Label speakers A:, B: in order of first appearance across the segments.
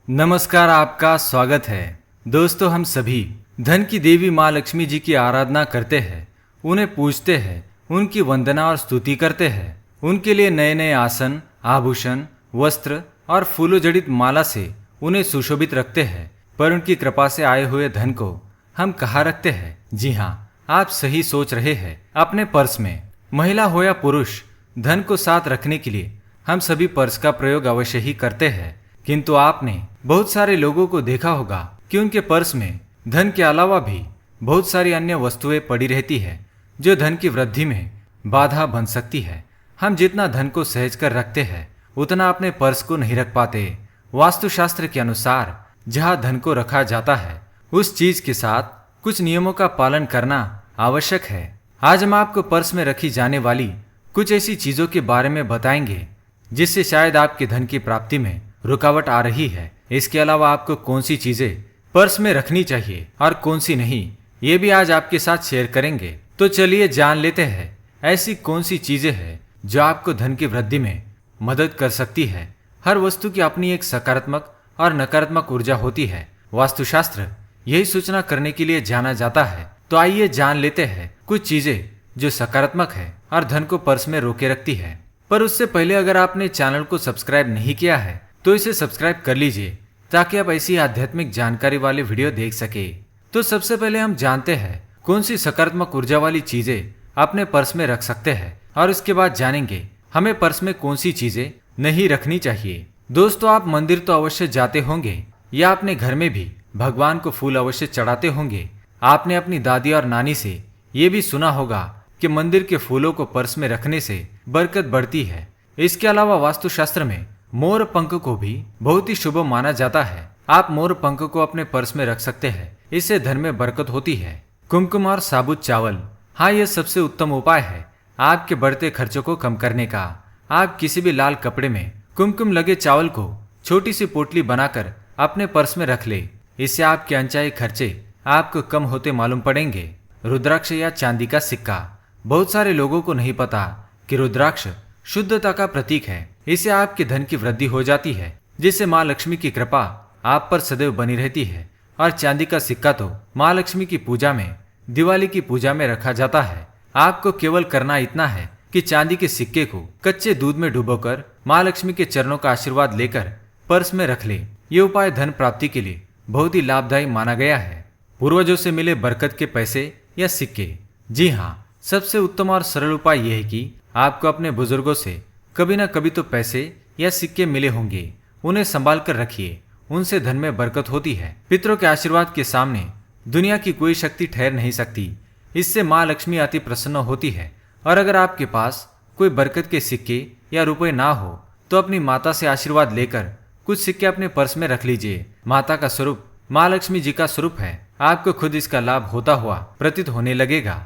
A: नमस्कार, आपका स्वागत है। दोस्तों, हम सभी धन की देवी माँ लक्ष्मी जी की आराधना करते हैं, उन्हें पूजते हैं, उनकी वंदना और स्तुति करते हैं। उनके लिए नए नए आसन, आभूषण, वस्त्र और फूलों जड़ित माला से उन्हें सुशोभित रखते हैं। पर उनकी कृपा से आए हुए धन को हम कहाँ रखते हैं? जी हाँ, आप सही सोच रहे हैं, अपने पर्स में। महिला हो या पुरुष, धन को साथ रखने के लिए हम सभी पर्स का प्रयोग अवश्य ही करते हैं। किंतु आपने बहुत सारे लोगों को देखा होगा कि उनके पर्स में धन के अलावा भी बहुत सारी अन्य वस्तुएं पड़ी रहती है, जो धन की वृद्धि में बाधा बन सकती है। हम जितना धन को सहेज कर रखते हैं, उतना अपने पर्स को नहीं रख पाते। वास्तुशास्त्र के अनुसार जहाँ धन को रखा जाता है, उस चीज के साथ कुछ नियमों का पालन करना आवश्यक है। आज हम आपको पर्स में रखी जाने वाली कुछ ऐसी चीजों के बारे में बताएंगे जिससे शायद आपके धन की प्राप्ति में रुकावट आ रही है। इसके अलावा आपको कौन सी चीजें पर्स में रखनी चाहिए और कौन सी नहीं, ये भी आज आपके साथ शेयर करेंगे। तो चलिए जान लेते हैं ऐसी कौन सी चीजें हैं जो आपको धन की वृद्धि में मदद कर सकती है। हर वस्तु की अपनी एक सकारात्मक और नकारात्मक ऊर्जा होती है। वास्तुशास्त्र यही सूचना करने के लिए जाना जाता है। तो आइए जान लेते हैं कुछ चीजें जो सकारात्मक है और धन को पर्स में रोके रखती है। पर उससे पहले अगर आपने चैनल को सब्सक्राइब नहीं किया है तो इसे सब्सक्राइब कर लीजिए, ताकि आप ऐसी आध्यात्मिक जानकारी वाले वीडियो देख सके। तो सबसे पहले हम जानते हैं कौन सी सकारात्मक ऊर्जा वाली चीजें अपने पर्स में रख सकते हैं, और इसके बाद जानेंगे हमें पर्स में कौन सी चीजें नहीं रखनी चाहिए। दोस्तों, आप मंदिर तो अवश्य जाते होंगे या अपने घर में भी भगवान को फूल अवश्य चढ़ाते होंगे। आपने अपनी दादी और नानी से ये भी सुना होगा कि मंदिर के फूलों को पर्स में रखने से बरकत बढ़ती है। इसके अलावा वास्तुशास्त्र में मोर पंख को भी बहुत ही शुभ माना जाता है। आप मोर पंख को अपने पर्स में रख सकते हैं, इससे धन में बरकत होती है। कुमकुम और साबुत चावल, हाँ, यह सबसे उत्तम उपाय है आपके बढ़ते खर्चों को कम करने का। आप किसी भी लाल कपड़े में कुमकुम लगे चावल को छोटी सी पोटली बनाकर अपने पर्स में रख ले। इससे आपके अनचाहे खर्चे आपको कम होते मालूम पड़ेंगे। रुद्राक्ष या चांदी का सिक्का, बहुत सारे लोगों को नहीं पता कि रुद्राक्ष शुद्धता का प्रतीक है। इससे आपके धन की वृद्धि हो जाती है, जिससे माँ लक्ष्मी की कृपा आप पर सदैव बनी रहती है। और चांदी का सिक्का तो माँ लक्ष्मी की पूजा में, दिवाली की पूजा में रखा जाता है। आपको केवल करना इतना है कि चांदी के सिक्के को कच्चे दूध में डुबोकर माँ लक्ष्मी के चरणों का आशीर्वाद लेकर पर्स में रख ले। ये उपाय धन प्राप्ति के लिए बहुत ही लाभदायी माना गया है। पूर्वजों से मिले बरकत के पैसे या सिक्के, जी हाँ, सबसे उत्तम और सरल उपाय यह है कि आपको अपने बुजुर्गों से कभी न कभी तो पैसे या सिक्के मिले होंगे, उन्हें संभाल कर रखिए। उनसे धन में बरकत होती है। पितरों के आशीर्वाद के सामने दुनिया की कोई शक्ति ठहर नहीं सकती। इससे माँ लक्ष्मी अति प्रसन्न होती है। और अगर आपके पास कोई बरकत के सिक्के या रुपए ना हो तो अपनी माता से आशीर्वाद लेकर कुछ सिक्के अपने पर्स में रख लीजिए। माता का स्वरूप माँ लक्ष्मी जी का स्वरूप है। आपको खुद इसका लाभ होता हुआ प्रतीत होने लगेगा।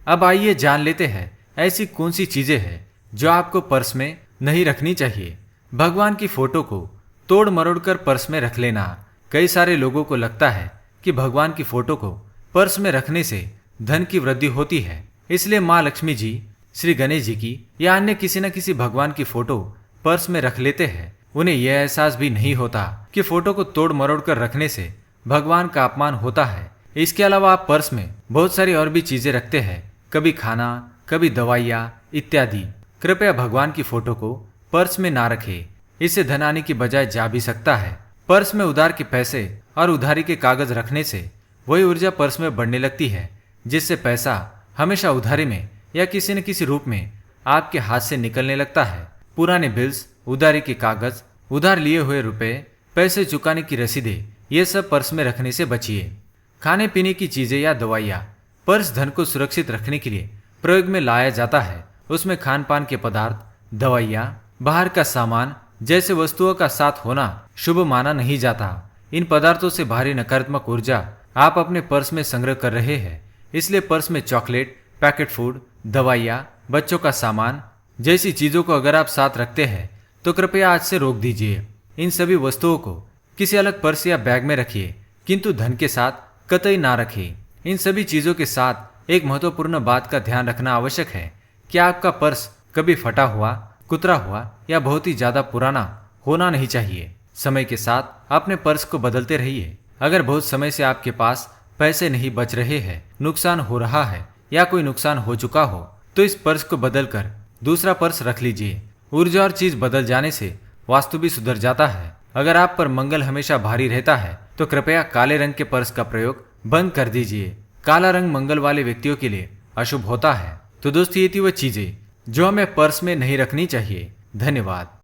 A: अब आइए जान लेते हैं ऐसी कौन सी चीजें हैं जो आपको पर्स में नहीं रखनी चाहिए। भगवान की फोटो को तोड़ मरोड़ कर पर्स में रख लेना। कई सारे लोगों को लगता है कि भगवान की फोटो को पर्स में रखने से धन की वृद्धि होती है, इसलिए माँ लक्ष्मी जी, श्री गणेश जी की या अन्य किसी न किसी भगवान की फोटो पर्स में रख लेते हैं। उन्हें यह एहसास भी नहीं होता कि फोटो को तोड़ मरोड़ कर रखने से भगवान का अपमान होता है। इसके अलावा आप पर्स में बहुत सारी और भी चीजें रखते हैं, कभी खाना, कभी दवाइयाँ इत्यादि। कृपया भगवान की फोटो को पर्स में ना रखें, इससे धन आने की बजाय जा भी सकता है। पर्स में उधार के पैसे और उधारी के कागज रखने से वही ऊर्जा पर्स में बढ़ने लगती है, जिससे पैसा हमेशा उधारी में या किसी न किसी रूप में आपके हाथ से निकलने लगता है। पुराने बिल्स, उधारी के कागज, उधार लिए हुए रुपए, पैसे चुकाने की रसीदें, ये सब पर्स में रखने से बचिए। खाने पीने की चीजें या दवाइयाँ, पर्स धन को सुरक्षित रखने के लिए प्रयोग में लाया जाता है। उसमें खान पान के पदार्थ, दवाइयाँ, बाहर का सामान जैसे वस्तुओं का साथ होना शुभ माना नहीं जाता। इन पदार्थों से भारी नकारात्मक ऊर्जा आप अपने पर्स में संग्रह कर रहे हैं। इसलिए पर्स में चॉकलेट, पैकेट फूड, दवाइयाँ, बच्चों का सामान जैसी चीजों को अगर आप साथ रखते हैं तो कृपया आज से रोक दीजिए। इन सभी वस्तुओं को किसी अलग पर्स या बैग में रखिए, किंतु धन के साथ कतई ना रखें। इन सभी चीजों के साथ एक महत्वपूर्ण बात का ध्यान रखना आवश्यक है कि आपका पर्स कभी फटा हुआ, कुतरा हुआ या बहुत ही ज्यादा पुराना होना नहीं चाहिए। समय के साथ अपने पर्स को बदलते रहिए। अगर बहुत समय से आपके पास पैसे नहीं बच रहे हैं, नुकसान हो रहा है या कोई नुकसान हो चुका हो, तो इस पर्स को बदलकर दूसरा पर्स रख लीजिए। ऊर्जा और चीज बदल जाने से वास्तु भी सुधर जाता है। अगर आप पर मंगल हमेशा भारी रहता है तो कृपया काले रंग के पर्स का प्रयोग बंद कर दीजिए। काला रंग मंगल वाले व्यक्तियों के लिए अशुभ होता है। तो दोस्तों, ये थी वो चीजें जो हमें पर्स में नहीं रखनी चाहिए। धन्यवाद।